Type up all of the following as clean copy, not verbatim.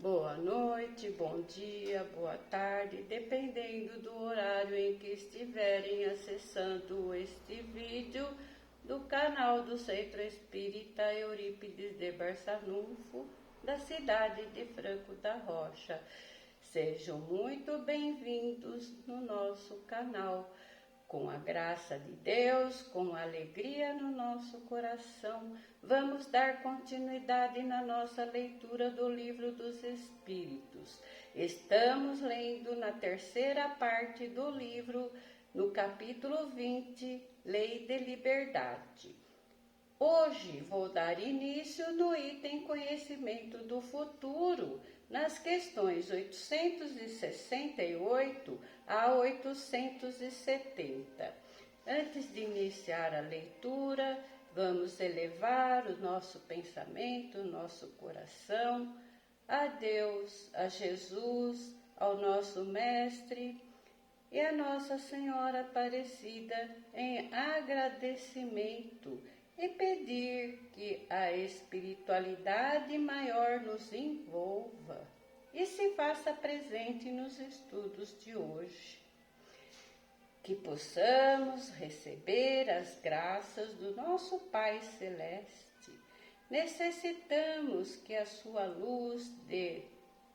Boa noite, bom dia, boa tarde, dependendo do horário em que estiverem acessando este vídeo do canal do Centro Espírita Eurípides de Barçanufo, da cidade de Franco da Rocha. Sejam muito bem-vindos no nosso canal. Com a graça de Deus, com alegria no nosso coração, vamos dar continuidade na nossa leitura do Livro dos Espíritos. Estamos lendo na terceira parte do livro, no capítulo 20, Lei de Liberdade. Hoje vou dar início no item Conhecimento do Futuro, nas questões 868 a 870. Antes de iniciar a leitura, vamos elevar o nosso pensamento, o nosso coração a Deus, a Jesus, ao nosso Mestre e a Nossa Senhora Aparecida em agradecimento e pedir que a espiritualidade maior nos envolva e se faça presente nos estudos de hoje. Que possamos receber as graças do nosso Pai Celeste. Necessitamos que a sua luz de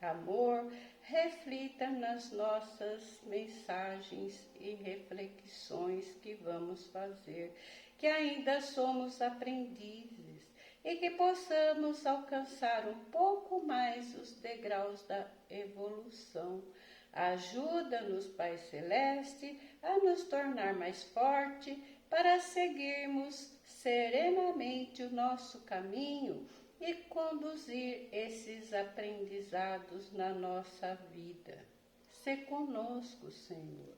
amor reflita nas nossas mensagens e reflexões que vamos fazer, que ainda somos aprendizes e que possamos alcançar um pouco mais os degraus da evolução. Ajuda-nos, Pai Celeste, a nos tornar mais forte para seguirmos serenamente o nosso caminho e conduzir esses aprendizados na nossa vida. Se conosco, Senhor.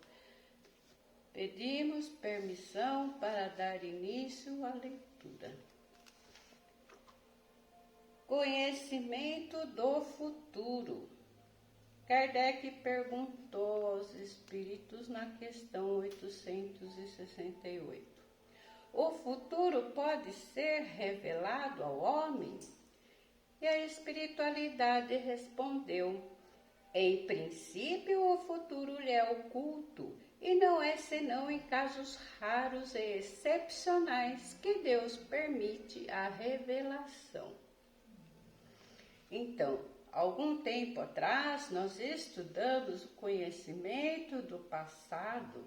Pedimos permissão para dar início à leitura. Conhecimento do futuro. Kardec perguntou aos espíritos na questão 868. O futuro pode ser revelado ao homem? E a espiritualidade respondeu: em princípio, o futuro lhe é oculto, e não é senão em casos raros e excepcionais que Deus permite a revelação. Então, algum tempo atrás, nós estudamos o conhecimento do passado,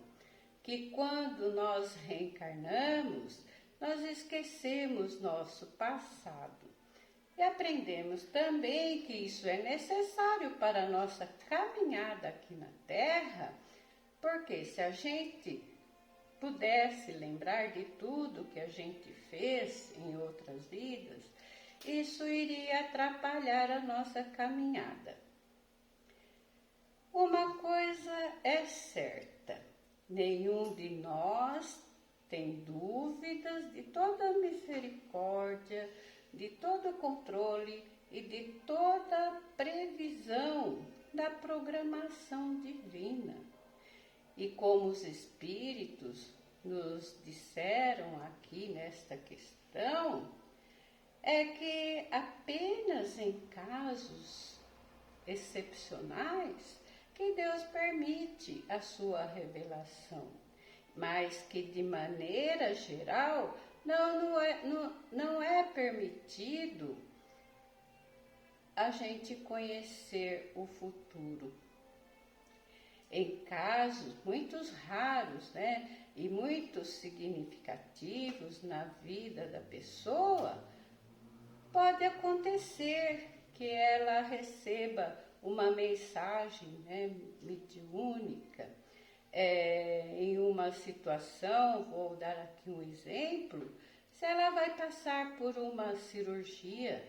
que quando nós reencarnamos, nós esquecemos nosso passado. E aprendemos também que isso é necessário para a nossa caminhada aqui na Terra, porque se a gente pudesse lembrar de tudo que a gente fez em outras vidas, isso iria atrapalhar a nossa caminhada. Uma coisa é certa: nenhum de nós tem dúvidas de toda a misericórdia, de todo o controle e de toda a previsão da programação divina. E como os Espíritos nos disseram aqui nesta questão, é que apenas em casos excepcionais que Deus permite a sua revelação, mas que de maneira geral não é permitido a gente conhecer o futuro. Em casos muito raros, e muito significativos na vida da pessoa, pode acontecer que ela receba uma mensagem mediúnica em uma situação. Vou dar aqui um exemplo: se ela vai passar por uma cirurgia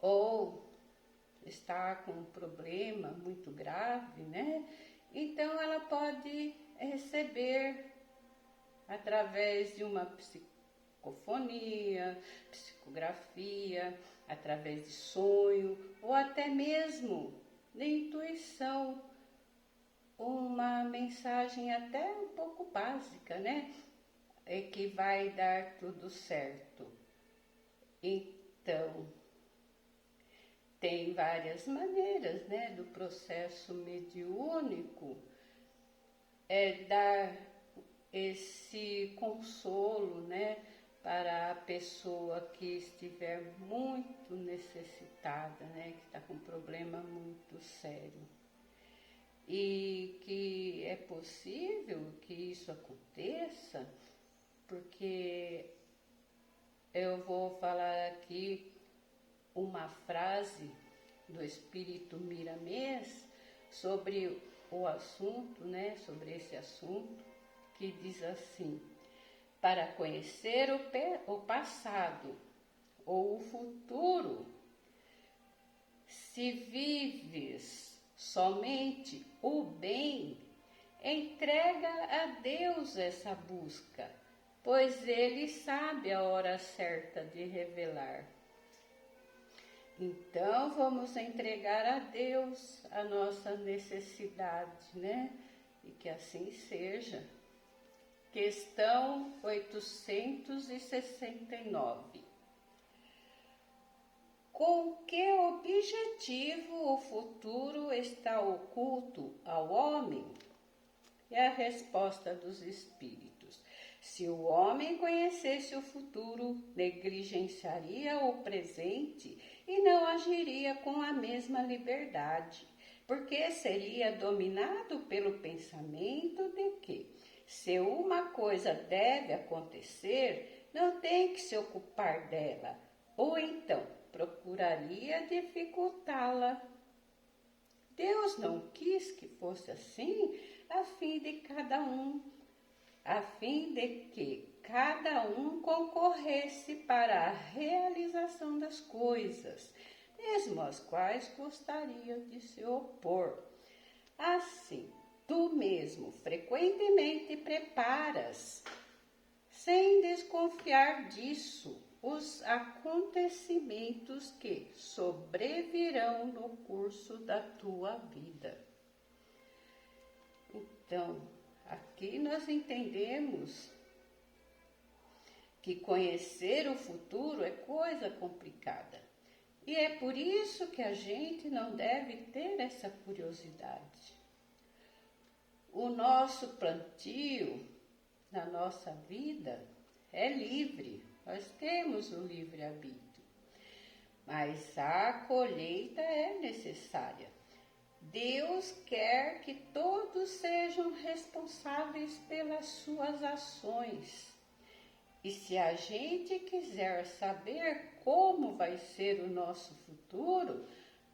ou está com um problema muito grave, então ela pode receber através de uma psicofonia, psicografia, através de sonho ou até mesmo de intuição, uma mensagem até um pouco básica, que vai dar tudo certo. Então, tem várias maneiras, né, do processo mediúnico, dar esse consolo, né, para a pessoa que estiver muito necessitada, né, que está com um problema muito sério. E que é possível que isso aconteça, porque eu vou falar aqui uma frase do Espírito Miramês sobre o assunto, né, sobre esse assunto, que diz assim: para conhecer o passado ou o futuro, se vives somente o bem, entrega a Deus essa busca, pois Ele sabe a hora certa de revelar. Então, vamos entregar a Deus a nossa necessidade, né? E que assim seja. Questão 869. Com que objetivo o futuro está oculto ao homem? É a resposta dos espíritos. Se o homem conhecesse o futuro, negligenciaria o presente e não agiria com a mesma liberdade, porque seria dominado pelo pensamento de que, se uma coisa deve acontecer, não tem que se ocupar dela, ou então procuraria dificultá-la. Deus não quis que fosse assim, a fim de que cada um concorresse para a realização das coisas, mesmo as quais gostaria de se opor. Assim, tu mesmo frequentemente preparas, sem desconfiar disso, os acontecimentos que sobrevirão no curso da tua vida. Então, aqui nós entendemos que conhecer o futuro é coisa complicada. E é por isso que a gente não deve ter essa curiosidade. O nosso plantio na nossa vida é livre, nós temos o livre-arbítrio, mas a colheita é necessária. Deus quer que todos sejam responsáveis pelas suas ações. E se a gente quiser saber como vai ser o nosso futuro,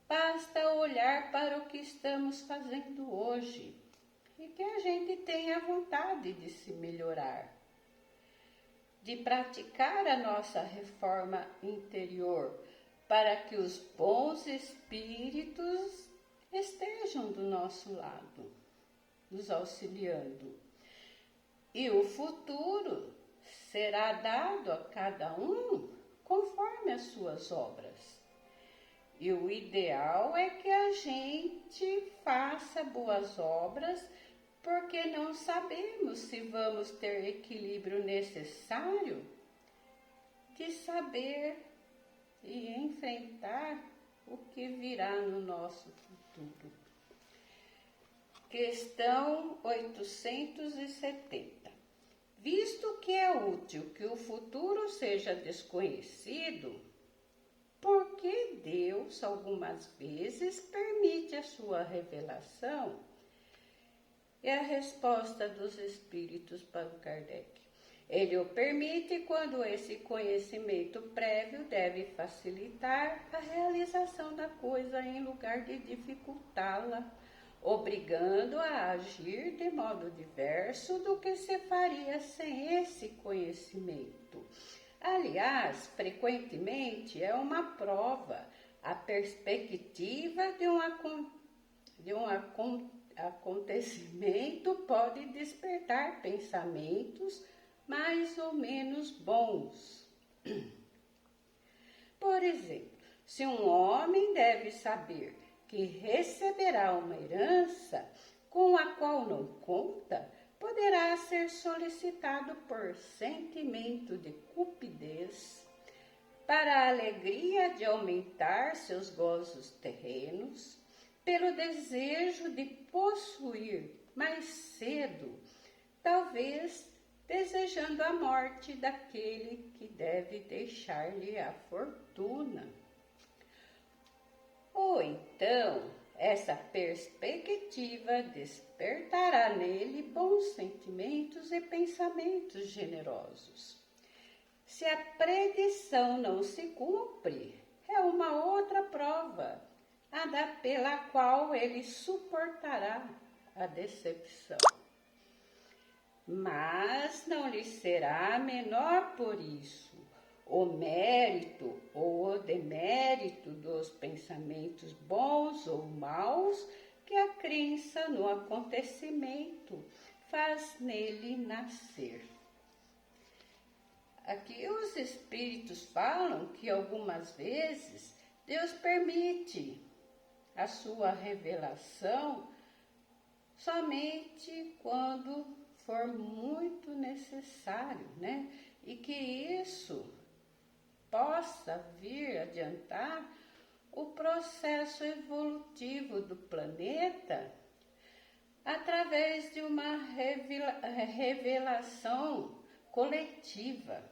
basta olhar para o que estamos fazendo hoje e que a gente tenha vontade de se melhorar, de praticar a nossa reforma interior, para que os bons espíritos estejam do nosso lado, nos auxiliando. E o futuro será dado a cada um conforme as suas obras. E o ideal é que a gente faça boas obras, porque não sabemos se vamos ter equilíbrio necessário de saber e enfrentar o que virá no nosso futuro. Questão 870. Visto que é útil que o futuro seja desconhecido, por que Deus algumas vezes permite a sua revelação? É a resposta dos espíritos para o Kardec. Ele o permite quando esse conhecimento prévio deve facilitar a realização da coisa em lugar de dificultá-la, obrigando a agir de modo diverso do que se faria sem esse conhecimento. Aliás, frequentemente é uma prova, a perspectiva de um acontecimento pode despertar pensamentos mais ou menos bons. Por exemplo, se um homem deve saber que receberá uma herança com a qual não conta, poderá ser solicitado por sentimento de cupidez, para a alegria de aumentar seus gozos terrenos, pelo desejo de possuir mais cedo, talvez desejando a morte daquele que deve deixar-lhe a fortuna. Ou então, essa perspectiva despertará nele bons sentimentos e pensamentos generosos. Se a predição não se cumpre, é uma outra prova, pela qual ele suportará a decepção. Mas não lhe será menor por isso o mérito ou o demérito dos pensamentos bons ou maus que a crença no acontecimento faz nele nascer. Aqui os espíritos falam que algumas vezes Deus permite a sua revelação somente quando for muito necessário, né? E que isso possa vir adiantar o processo evolutivo do planeta através de uma revelação coletiva.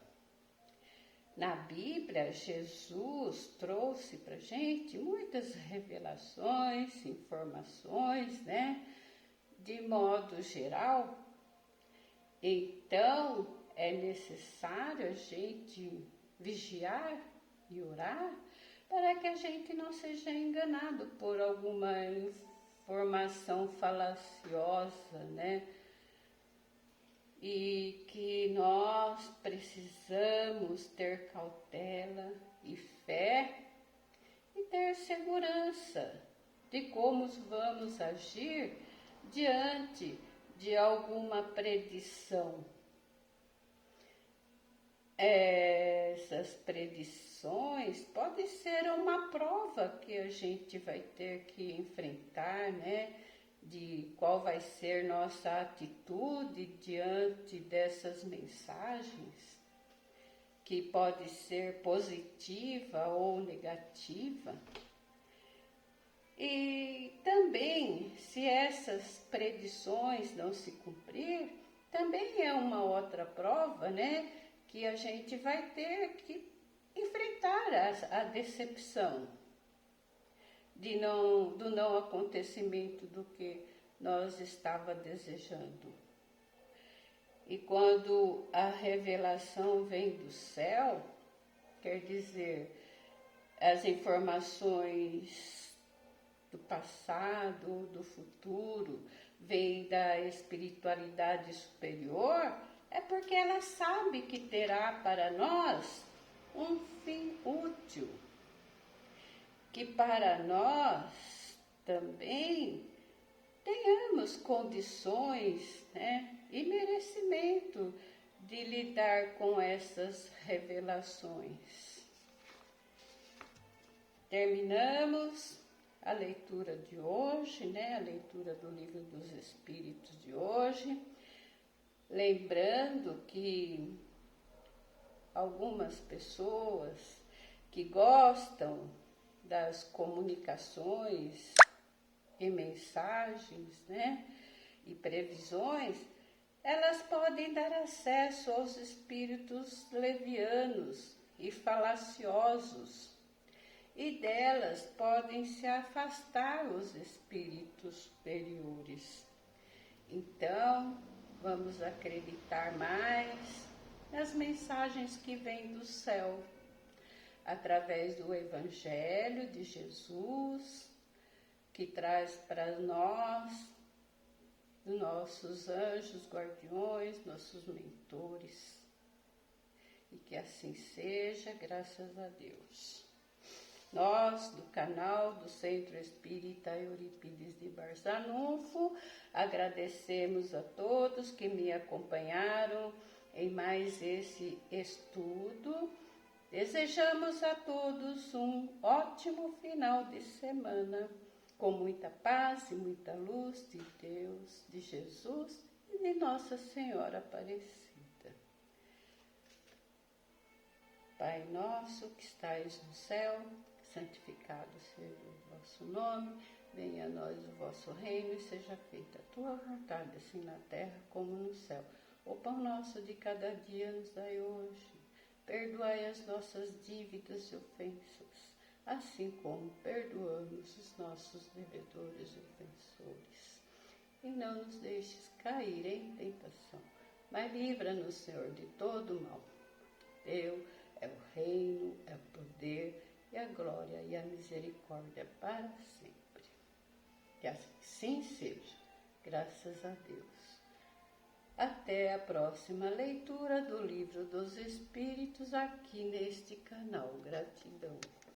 Na Bíblia, Jesus trouxe para a gente muitas revelações, informações, né? De modo geral. Então, é necessário a gente vigiar e orar para que a gente não seja enganado por alguma informação falaciosa, né? E que nós precisamos ter cautela e fé e ter segurança de como vamos agir diante de alguma predição. Essas predições podem ser uma prova que a gente vai ter que enfrentar, né? De qual vai ser nossa atitude diante dessas mensagens, que pode ser positiva ou negativa. E também, se essas predições não se cumprir, também é uma outra prova, né? Que a gente vai ter que enfrentar a decepção do não acontecimento do que nós estava desejando. E quando a revelação vem do céu, quer dizer, as informações do passado, do futuro, vêm da espiritualidade superior, é porque ela sabe que terá para nós um fim útil, que para nós também tenhamos condições, né, e merecimento de lidar com essas revelações. Terminamos a leitura de hoje, né, a leitura do Livro dos Espíritos de hoje, lembrando que algumas pessoas que gostam das comunicações e mensagens, né, e previsões, elas podem dar acesso aos espíritos levianos e falaciosos, e delas podem se afastar os espíritos superiores. Então, vamos acreditar mais nas mensagens que vêm do céu, através do Evangelho de Jesus, que traz para nós nossos anjos guardiões, nossos mentores. E que assim seja, graças a Deus. Nós, do canal do Centro Espírita Eurípides de Barzanufo, agradecemos a todos que me acompanharam em mais esse estudo. Desejamos a todos um ótimo final de semana, com muita paz e muita luz de Deus, de Jesus e de Nossa Senhora Aparecida. Pai nosso que estais no céu, santificado seja o vosso nome, venha a nós o vosso reino e seja feita a tua vontade, assim na terra como no céu. O pão nosso de cada dia nos dai hoje. Perdoai as nossas dívidas e ofensas, assim como perdoamos os nossos devedores e ofensores. E não nos deixes cair em tentação, mas livra-nos, Senhor, de todo mal. Teu é o reino, é o poder e a glória e a misericórdia para sempre. Que assim seja, graças a Deus. Até a próxima leitura do Livro dos Espíritos aqui neste canal. Gratidão.